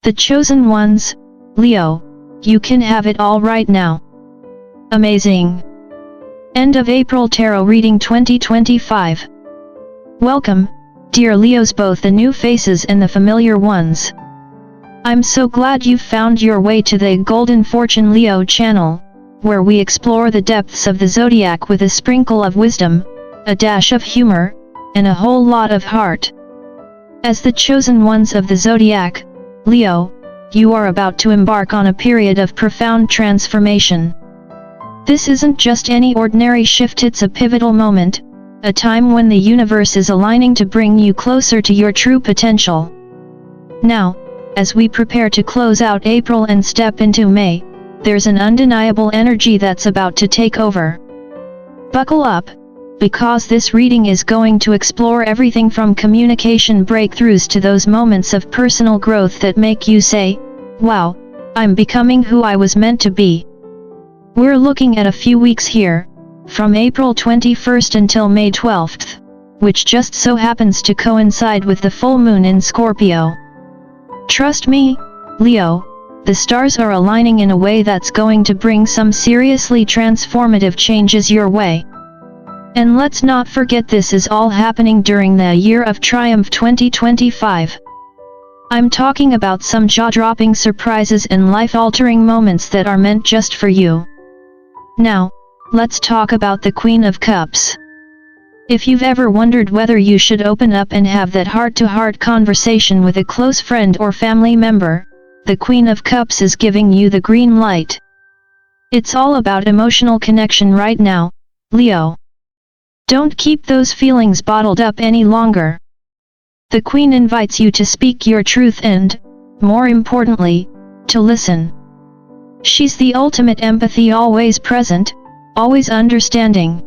The chosen ones, Leo, you can have it all right now. Amazing. End of April Tarot Reading 2025. Welcome, dear Leos, both the new faces and the familiar ones. I'm so glad you've found your way to the Golden Fortune Leo channel, where we explore the depths of the zodiac with a sprinkle of wisdom, a dash of humor, and a whole lot of heart. As the chosen ones of the zodiac, Leo, you are about to embark on a period of profound transformation. This isn't just any ordinary shift, it's a pivotal moment, a time when the universe is aligning to bring you closer to your true potential. Now, as we prepare to close out April and step into May, there's an undeniable energy that's about to take over. Buckle up, because this reading is going to explore everything from communication breakthroughs to those moments of personal growth that make you say, "Wow, I'm becoming who I was meant to be." We're looking at a few weeks here, from April 21st until May 12th, which just so happens to coincide with the full moon in Scorpio. Trust me, Leo, the stars are aligning in a way that's going to bring some seriously transformative changes your way. And let's not forget, this is all happening during the Year of Triumph 2025. I'm talking about some jaw-dropping surprises and life-altering moments that are meant just for you. Now, let's talk about the Queen of Cups. If you've ever wondered whether you should open up and have that heart-to-heart conversation with a close friend or family member, the Queen of Cups is giving you the green light. It's all about emotional connection right now, Leo. Don't keep those feelings bottled up any longer. The Queen invites you to speak your truth and, more importantly, to listen. She's the ultimate empathy, always present, always understanding.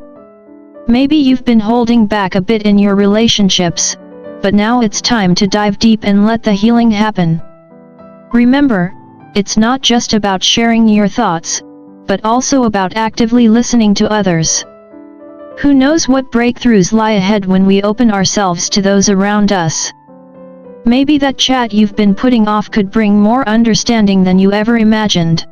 Maybe you've been holding back a bit in your relationships, but now it's time to dive deep and let the healing happen. Remember, it's not just about sharing your thoughts, but also about actively listening to others. Who knows what breakthroughs lie ahead when we open ourselves to those around us? Maybe that chat you've been putting off could bring more understanding than you ever imagined.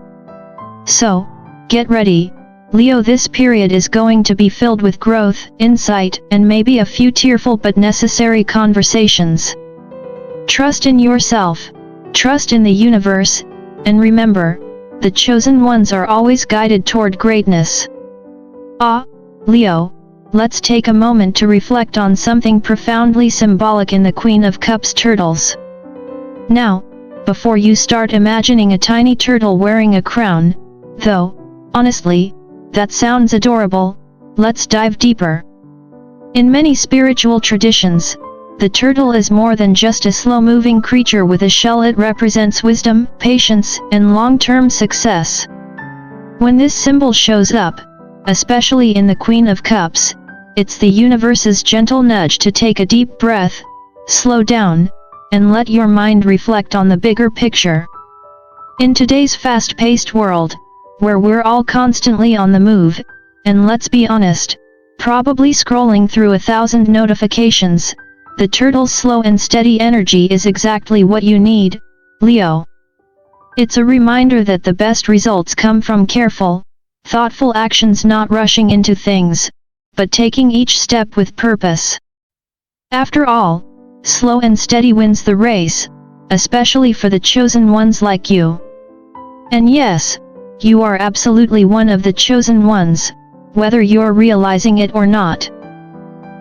So, get ready, Leo. This period is going to be filled with growth, insight, and maybe a few tearful but necessary conversations. Trust in yourself, trust in the universe, and remember, the chosen ones are always guided toward greatness. Leo, let's take a moment to reflect on something profoundly symbolic in the Queen of Cups turtles. Now, before you start imagining a tiny turtle wearing a crown, though, honestly, that sounds adorable, let's dive deeper. In many spiritual traditions, the turtle is more than just a slow-moving creature with a shell. It represents wisdom, patience, and long-term success. When this symbol shows up, especially in the Queen of Cups, it's the universe's gentle nudge to take a deep breath, slow down, and let your mind reflect on the bigger picture. In today's fast-paced world, where we're all constantly on the move, and let's be honest, probably scrolling through 1,000 notifications, the turtle's slow and steady energy is exactly what you need, Leo. It's a reminder that the best results come from careful, thoughtful actions, not rushing into things, but taking each step with purpose. After all, slow and steady wins the race, especially for the chosen ones like you. And yes, you are absolutely one of the chosen ones, whether you're realizing it or not.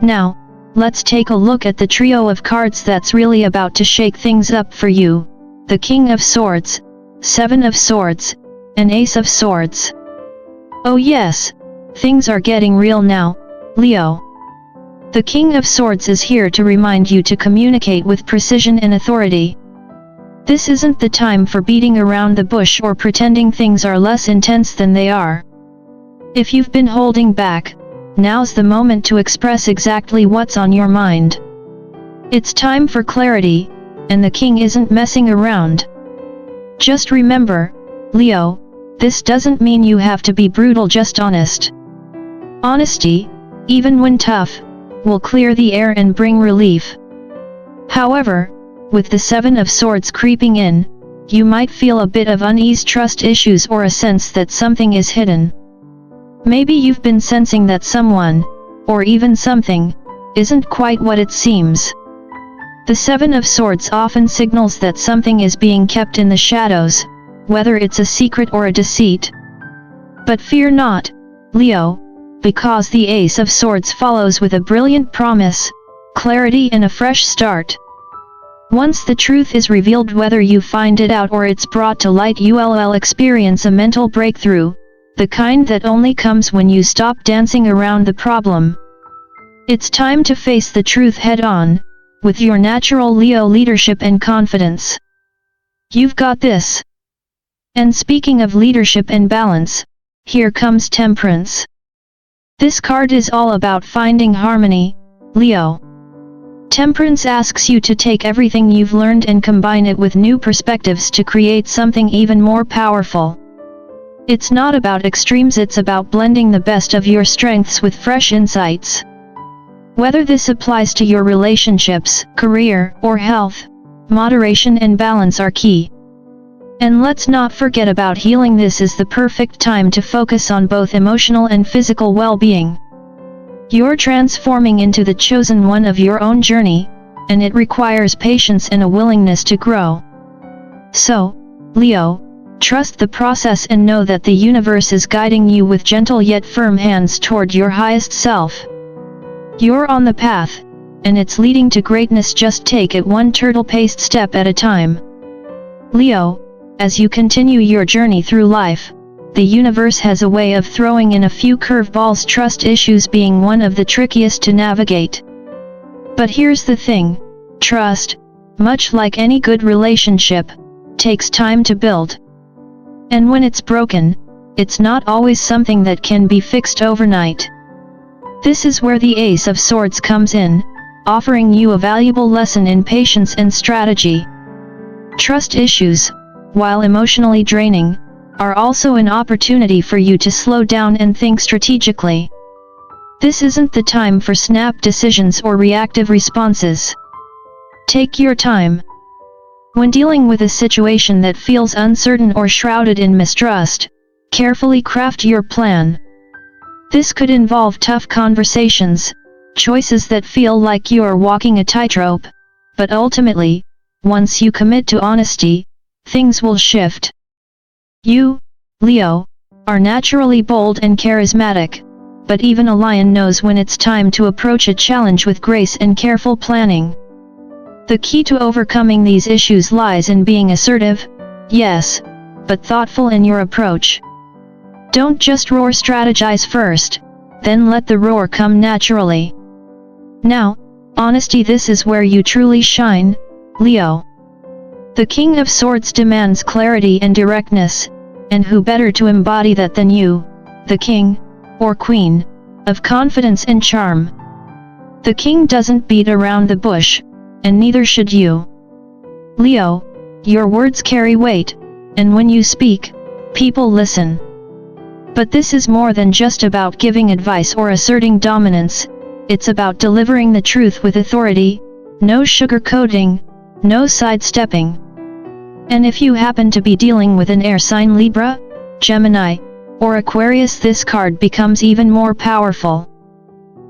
Now, let's take a look at the trio of cards that's really about to shake things up for you: the King of Swords, Seven of Swords, and Ace of Swords. Oh yes, things are getting real now, Leo. The King of Swords is here to remind you to communicate with precision and authority. This isn't the time for beating around the bush or pretending things are less intense than they are. If you've been holding back, now's the moment to express exactly what's on your mind. It's time for clarity, and the King isn't messing around. Just remember, Leo, this doesn't mean you have to be brutal, just honest. Honesty, even when tough, will clear the air and bring relief. However, with the Seven of Swords creeping in, you might feel a bit of unease, trust issues, or a sense that something is hidden. Maybe you've been sensing that someone, or even something, isn't quite what it seems. The Seven of Swords often signals that something is being kept in the shadows, whether it's a secret or a deceit. But fear not, Leo, because the Ace of Swords follows with a brilliant promise, clarity and a fresh start. Once the truth is revealed, whether you find it out or it's brought to light, you'll experience a mental breakthrough, the kind that only comes when you stop dancing around the problem. It's time to face the truth head-on, with your natural Leo leadership and confidence. You've got this. And speaking of leadership and balance, here comes Temperance. This card is all about finding harmony, Leo. Temperance asks you to take everything you've learned and combine it with new perspectives to create something even more powerful. It's not about extremes, it's about blending the best of your strengths with fresh insights. Whether this applies to your relationships, career, or health, moderation and balance are key. And let's not forget about healing. This is the perfect time to focus on both emotional and physical well-being. You're transforming into the chosen one of your own journey, and it requires patience and a willingness to grow. So, Leo, trust the process and know that the universe is guiding you with gentle yet firm hands toward your highest self. You're on the path, and it's leading to greatness. Just take it one turtle-paced step at a time. Leo, as you continue your journey through life, the universe has a way of throwing in a few curveballs, trust issues being one of the trickiest to navigate. But here's the thing, trust, much like any good relationship, takes time to build. And when it's broken, it's not always something that can be fixed overnight. This is where the Ace of Swords comes in, offering you a valuable lesson in patience and strategy. Trust issues, while emotionally draining, are also an opportunity for you to slow down and think strategically. This isn't the time for snap decisions or reactive responses. Take your time. When dealing with a situation that feels uncertain or shrouded in mistrust, carefully craft your plan. This could involve tough conversations, choices that feel like you're walking a tightrope, but ultimately, once you commit to honesty, things will shift. You, Leo, are naturally bold and charismatic, but even a lion knows when it's time to approach a challenge with grace and careful planning. The key to overcoming these issues lies in being assertive, yes, but thoughtful in your approach. Don't just roar, strategize first, then let the roar come naturally. Now, honesty, this is where you truly shine, Leo. The King of Swords demands clarity and directness, and who better to embody that than you, the King, or Queen, of confidence and charm. The King doesn't beat around the bush, and neither should you. Leo, your words carry weight, and when you speak, people listen. But this is more than just about giving advice or asserting dominance, it's about delivering the truth with authority, no sugarcoating, no sidestepping. And if you happen to be dealing with an air sign, Libra, Gemini, or Aquarius, this card becomes even more powerful.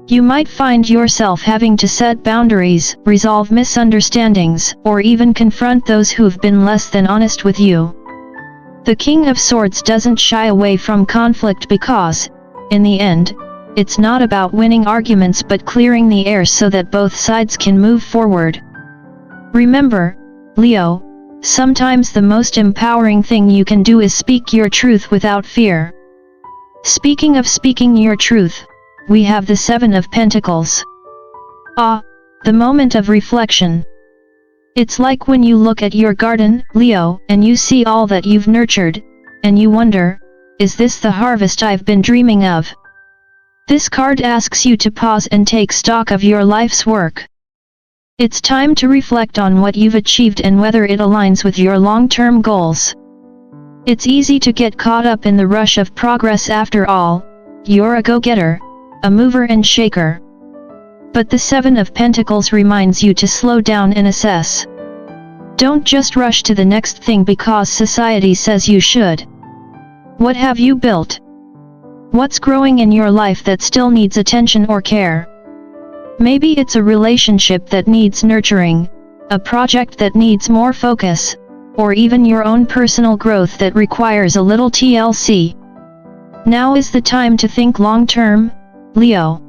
You might find yourself having to set boundaries, resolve misunderstandings, or even confront those who've been less than honest with you. The King of Swords doesn't shy away from conflict because, in the end, it's not about winning arguments but clearing the air so that both sides can move forward. Remember, Leo, sometimes the most empowering thing you can do is speak your truth without fear. Speaking of speaking your truth, we have the Seven of Pentacles. The moment of reflection. It's like when you look at your garden, Leo, and you see all that you've nurtured, and you wonder, is this the harvest I've been dreaming of? This card asks you to pause and take stock of your life's work. It's time to reflect on what you've achieved and whether it aligns with your long-term goals. It's easy to get caught up in the rush of progress. After all, you're a go-getter, a mover and shaker. But the Seven of Pentacles reminds you to slow down and assess. Don't just rush to the next thing because society says you should. What have you built? What's growing in your life that still needs attention or care? Maybe it's a relationship that needs nurturing, a project that needs more focus, or even your own personal growth that requires a little TLC. Now is the time to think long-term, Leo.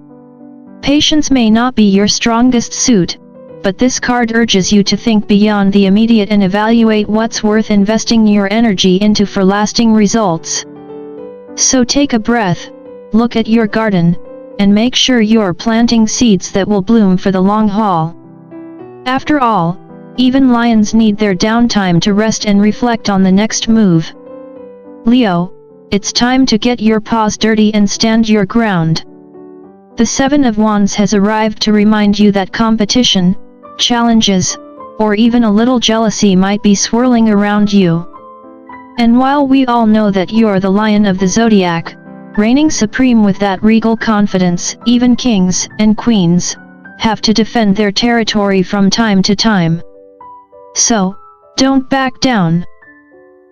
Patience may not be your strongest suit, but this card urges you to think beyond the immediate and evaluate what's worth investing your energy into for lasting results. So take a breath, look at your garden, and make sure you're planting seeds that will bloom for the long haul. After all, even lions need their downtime to rest and reflect on the next move. Leo, it's time to get your paws dirty and stand your ground. The Seven of Wands has arrived to remind you that competition, challenges, or even a little jealousy might be swirling around you. And while we all know that you're the lion of the zodiac, reigning supreme with that regal confidence, even kings and queens have to defend their territory from time to time. So, don't back down.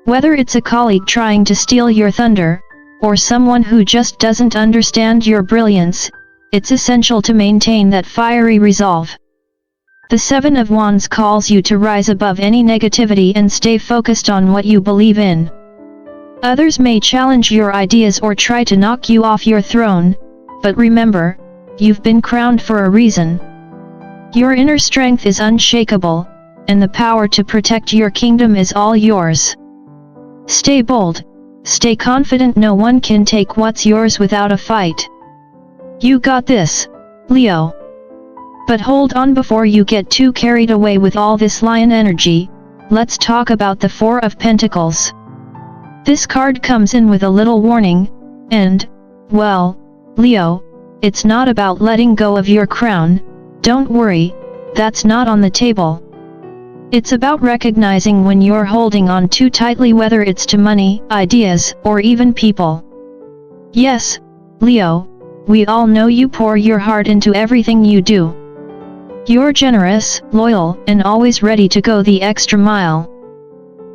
Whether it's a colleague trying to steal your thunder, or someone who just doesn't understand your brilliance, it's essential to maintain that fiery resolve. The Seven of Wands calls you to rise above any negativity and stay focused on what you believe in. Others may challenge your ideas or try to knock you off your throne, but remember, you've been crowned for a reason. Your inner strength is unshakable, and the power to protect your kingdom is all yours. Stay bold, stay confident. No one can take what's yours without a fight. You got this, Leo. But hold on before you get too carried away with all this lion energy. Let's talk about the Four of Pentacles. This card comes in with a little warning, and, well, Leo, it's not about letting go of your crown. Don't worry, that's not on the table. It's about recognizing when you're holding on too tightly, whether it's to money, ideas, or even people. Yes, Leo, we all know you pour your heart into everything you do. You're generous, loyal, and always ready to go the extra mile.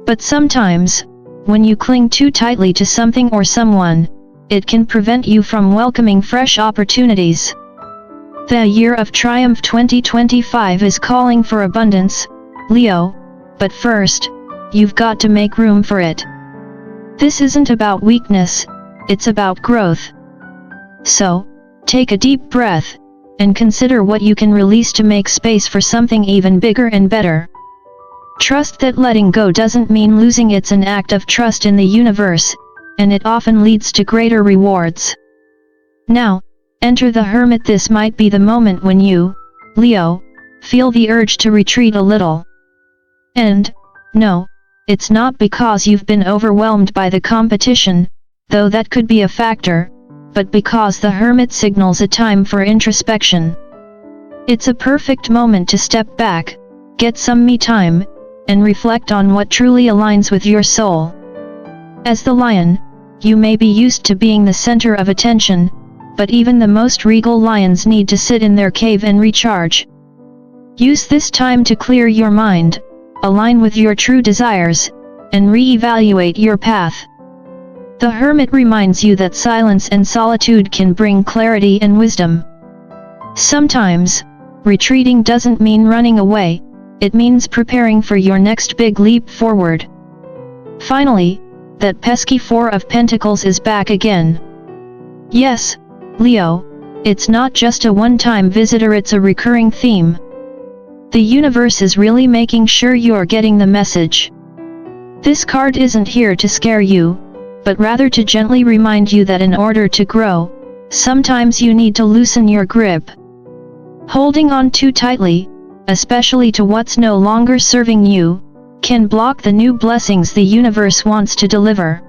But sometimes, when you cling too tightly to something or someone, it can prevent you from welcoming fresh opportunities. The Year of Triumph 2025 is calling for abundance, Leo, but first, you've got to make room for it. This isn't about weakness, it's about growth. So, take a deep breath, and consider what you can release to make space for something even bigger and better. Trust that letting go doesn't mean losing. It's an act of trust in the universe, and it often leads to greater rewards. Now, enter the Hermit. This might be the moment when you, Leo, feel the urge to retreat a little. And, no, it's not because you've been overwhelmed by the competition, though that could be a factor, but because the Hermit signals a time for introspection. It's a perfect moment to step back, get some me time, and reflect on what truly aligns with your soul. As the lion, you may be used to being the center of attention, but even the most regal lions need to sit in their cave and recharge. Use this time to clear your mind, align with your true desires, and re-evaluate your path. The Hermit reminds you that silence and solitude can bring clarity and wisdom. Sometimes, retreating doesn't mean running away, it means preparing for your next big leap forward. Finally, that pesky Four of Pentacles is back again. Yes, Leo, it's not just a one-time visitor, it's a recurring theme. The universe is really making sure you're getting the message. This card isn't here to scare you, but rather to gently remind you that in order to grow, sometimes you need to loosen your grip. Holding on too tightly, especially to what's no longer serving you, can block the new blessings the universe wants to deliver.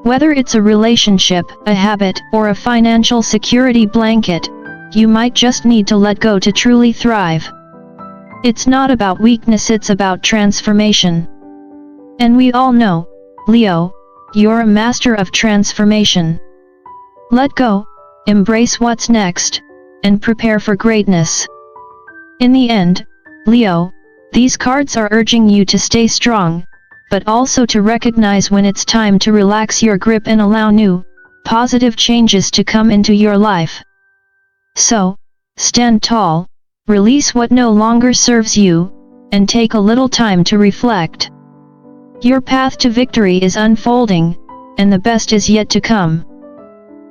Whether it's a relationship, a habit, or a financial security blanket, you might just need to let go to truly thrive. It's not about weakness, it's about transformation. And we all know, Leo, you're a master of transformation. Let go, embrace what's next, and prepare for greatness. In the end, Leo, these cards are urging you to stay strong, but also to recognize when it's time to relax your grip and allow new, positive changes to come into your life. So, stand tall, release what no longer serves you, and take a little time to reflect. Your path to victory is unfolding, and the best is yet to come.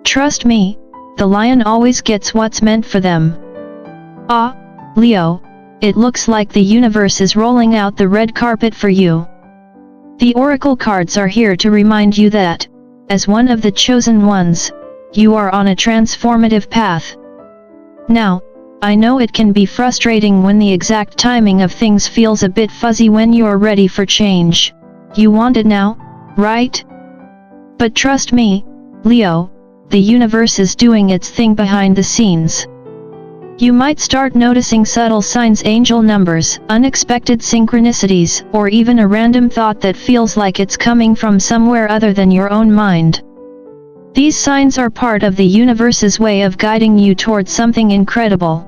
Trust me, the lion always gets what's meant for them. Ah, Leo, it looks like the universe is rolling out the red carpet for you. The oracle cards are here to remind you that, as one of the chosen ones, you are on a transformative path. Now, I know it can be frustrating when the exact timing of things feels a bit fuzzy when you're ready for change. You want it now, right? But trust me, Leo, the universe is doing its thing behind the scenes. You might start noticing subtle signs, angel numbers, unexpected synchronicities, or even a random thought that feels like it's coming from somewhere other than your own mind. These signs are part of the universe's way of guiding you towards something incredible.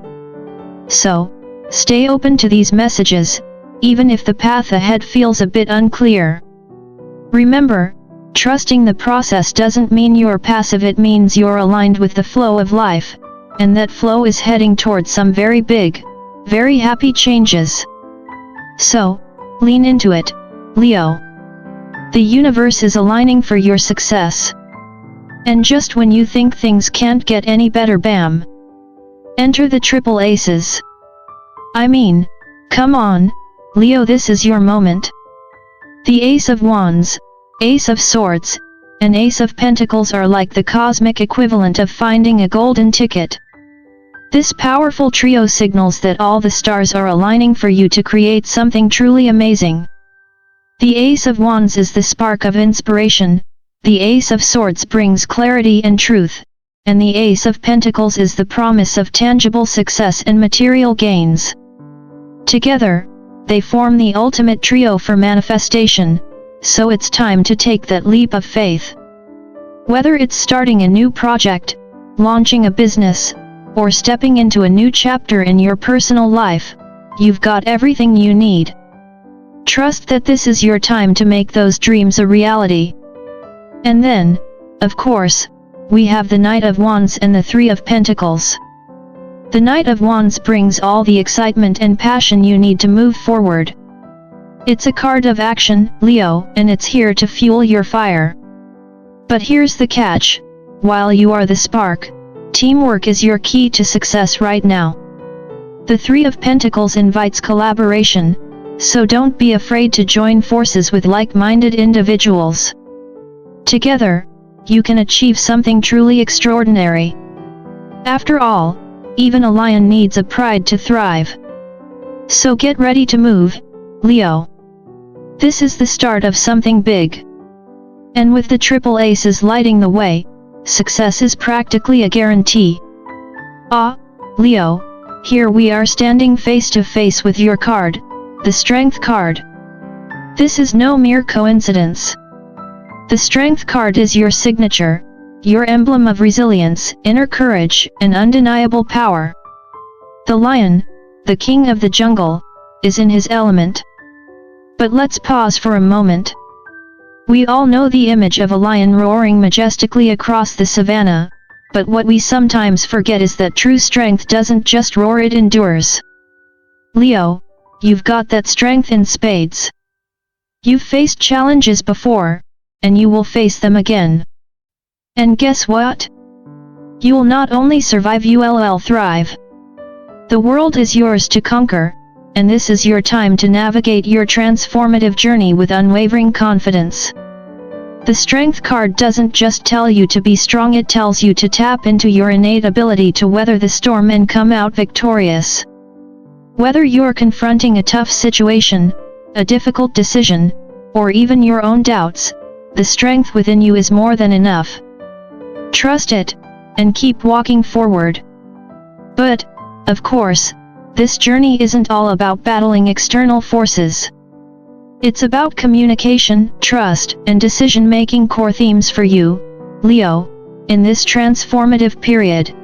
So, stay open to these messages, even if the path ahead feels a bit unclear. Remember, trusting the process doesn't mean you're passive, it means you're aligned with the flow of life, and that flow is heading towards some very big, very happy changes. So, lean into it, Leo. The universe is aligning for your success. And just when you think things can't get any better, bam! Enter the triple aces. I mean, come on, Leo, this is your moment. The Ace of Wands, Ace of Swords, and Ace of Pentacles are like the cosmic equivalent of finding a golden ticket. This powerful trio signals that all the stars are aligning for you to create something truly amazing. The Ace of Wands is the spark of inspiration, the Ace of Swords brings clarity and truth, and the Ace of Pentacles is the promise of tangible success and material gains. Together, they form the ultimate trio for manifestation, so it's time to take that leap of faith. Whether it's starting a new project, launching a business, or stepping into a new chapter in your personal life, you've got everything you need. Trust that this is your time to make those dreams a reality. And then, of course, we have the Knight of Wands and the Three of Pentacles. The Knight of Wands brings all the excitement and passion you need to move forward. It's a card of action, Leo, and it's here to fuel your fire. But here's the catch: while you are the spark, teamwork is your key to success right now. The Three of Pentacles invites collaboration, so don't be afraid to join forces with like-minded individuals. Together, you can achieve something truly extraordinary. After all, even a lion needs a pride to thrive. So get ready to move, Leo. This is the start of something big. And with the triple aces lighting the way, success is practically a guarantee. Ah, Leo, here we are standing face to face with your card, the Strength card. This is no mere coincidence. The Strength card is your signature, your emblem of resilience, inner courage, and undeniable power. The lion, the king of the jungle, is in his element. But let's pause for a moment. We all know the image of a lion roaring majestically across the savannah, but what we sometimes forget is that true strength doesn't just roar, it endures. Leo, you've got that strength in spades. You've faced challenges before, and you will face them again. And guess what? You will not only survive, you'll thrive. The world is yours to conquer, and this is your time to navigate your transformative journey with unwavering confidence. The Strength card doesn't just tell you to be strong, it tells you to tap into your innate ability to weather the storm and come out victorious. Whether you're confronting a tough situation, a difficult decision, or even your own doubts, the strength within you is more than enough. Trust it, and keep walking forward. But, of course, this journey isn't all about battling external forces. It's about communication, trust, and decision-making, core themes for you, Leo, in this transformative period.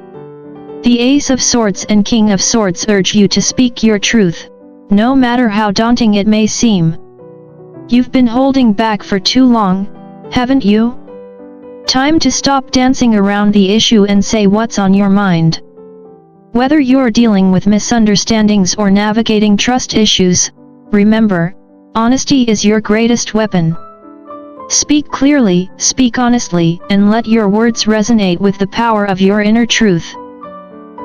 The Ace of Swords and King of Swords urge you to speak your truth, no matter how daunting it may seem. You've been holding back for too long, haven't you? Time to stop dancing around the issue and say what's on your mind. Whether you're dealing with misunderstandings or navigating trust issues, remember, honesty is your greatest weapon. Speak clearly, speak honestly, and let your words resonate with the power of your inner truth.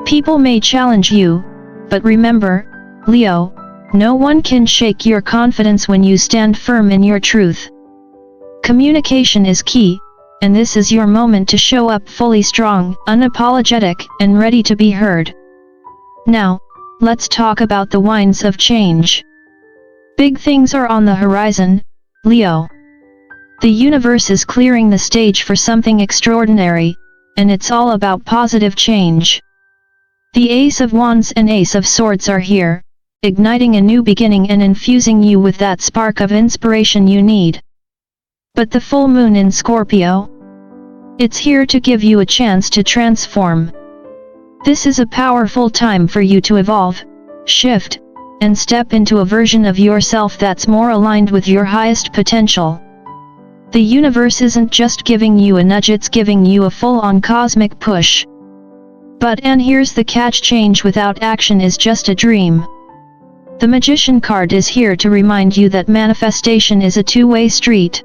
People may challenge you, but remember, Leo, no one can shake your confidence when you stand firm in your truth. Communication is key, and this is your moment to show up fully strong, unapologetic, and ready to be heard. Now, let's talk about the winds of change. Big things are on the horizon, Leo. The universe is clearing the stage for something extraordinary, and it's all about positive change. The Ace of Wands and Ace of Swords are here, igniting a new beginning and infusing you with that spark of inspiration you need. But the full moon in Scorpio? It's here to give you a chance to transform. This is a powerful time for you to evolve, shift, and step into a version of yourself that's more aligned with your highest potential. The universe isn't just giving you a nudge, it's giving you a full-on cosmic push. And here's the catch: change without action is just a dream. The Magician card is here to remind you that manifestation is a two-way street.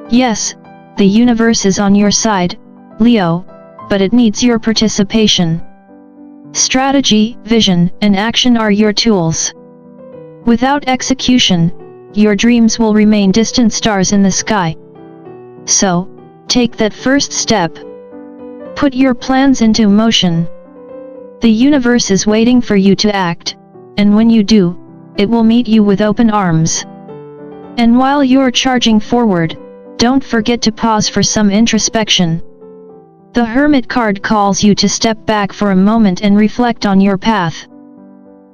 Yes, the universe is on your side, Leo, but it needs your participation. Strategy, vision, and action are your tools. Without execution, your dreams will remain distant stars in the sky. So, take that first step. Put your plans into motion. The universe is waiting for you to act, and when you do, it will meet you with open arms. And while you're charging forward, don't forget to pause for some introspection. The Hermit card calls you to step back for a moment and reflect on your path.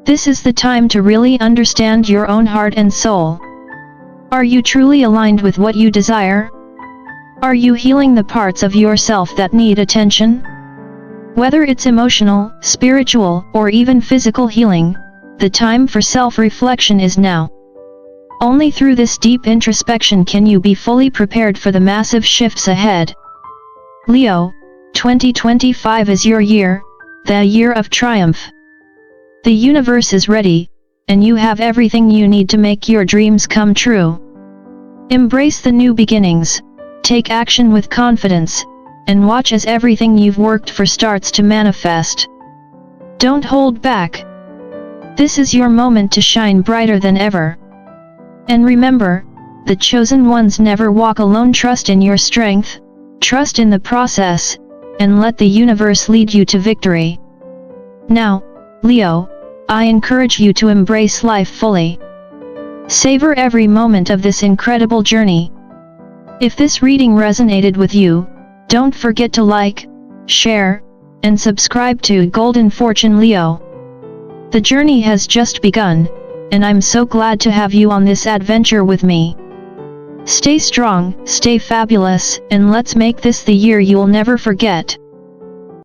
This is the time to really understand your own heart and soul. Are you truly aligned with what you desire? Are you healing the parts of yourself that need attention? Whether it's emotional, spiritual, or even physical healing, the time for self-reflection is now. Only through this deep introspection can you be fully prepared for the massive shifts ahead. Leo, 2025 is your year, the year of triumph. The universe is ready, and you have everything you need to make your dreams come true. Embrace the new beginnings, take action with confidence, and watch as everything you've worked for starts to manifest. Don't hold back. This is your moment to shine brighter than ever. And remember, the chosen ones never walk alone. Trust in your strength, trust in the process, and let the universe lead you to victory. Now, Leo, I encourage you to embrace life fully. Savor every moment of this incredible journey. If this reading resonated with you, don't forget to like, share, and subscribe to Golden Fortune Leo. The journey has just begun, and I'm so glad to have you on this adventure with me. Stay strong, stay fabulous, and let's make this the year you'll never forget.